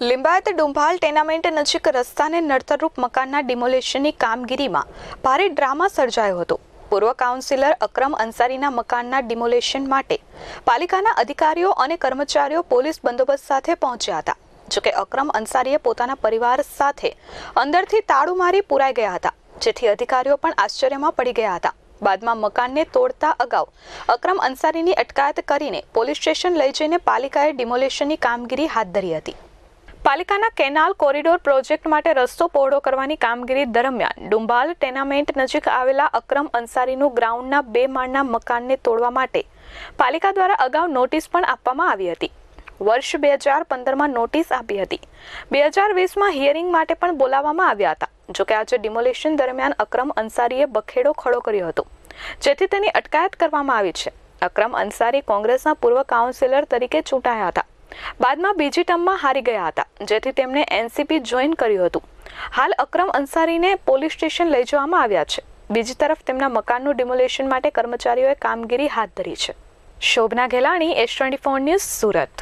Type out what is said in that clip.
Limbayat Dumbhal tenement નજીક રસ્તાને નડતરરૂપ મકાનના ડિમોલેશનની કામગીરીમાં ભારે ડ્રામા સર્જાયો હતો. પૂર્વ કાઉન્સિલર અકરમ અંસારીના મકાનના ડિમોલેશન માટે પાલિકાના અધિકારીઓ અને કર્મચારીઓ પોલીસ બંદોબસ્ત સાથે પહોંચ્યા હતા. જોકે અકરમ અંસારીએ પોતાના પરિવાર સાથે અંદરથી તાળું મારી પુરાઈ ગયા હતા, જેથી અધિકારીઓ પણ આશ્ચર્યમાં પડી ગયા હતા. બાદમાં મકાનને તોડતા અગાઉ અકરમ અંસારીની અટકાયત કરીને પોલીસ સ્ટેશન લઈ જઈને પાલિકાએ ડિમોલેશનની કામગીરી હાથ ધરી હતી. પાલિકાના કેનાલ કોરિડોર પ્રોજેક્ટ માટે રસ્તો પહોળો કરવાની કામગીરી દરમિયાન ડુંભાલ ટેનામેન્ટ નજીક આવેલા અકરમ અંસારીનું ગ્રાઉન્ડના 2 માળના મકાનને તોડવા માટે પાલિકા દ્વારા અગાઉ નોટિસ પણ આપવામાં આવી હતી. વર્ષ 2015માં નોટિસ આપી હતી. 2020માં હિયરિંગ માટે પણ બોલાવવામાં આવ્યા હતા. જોકે આજે ડિમોલેશન દરમિયાન અકરમ અંસારીએ બખેડો ખડો કર્યો હતો, જેથી તેની અટકાયત કરવામાં આવી છે. અકરમ અંસારી કોંગ્રેસના પૂર્વ કાઉન્સિલર તરીકે ચૂંટાયા હતા. બાદમાં બીજી ટર્મમાં હારી ગયા હતા, જેથી તેમણે એનસીપી જોઈન કર્યું હતું. હાલ અકરમ અંસારીને પોલીસ સ્ટેશન લઈ જવામાં આવ્યા છે. બીજી તરફ તેમના મકાનનું ડિમોલેશન માટે કર્મચારીઓએ કામગીરી હાથ ધરી છે. Shobhana Ghelani, S24 news, Surat.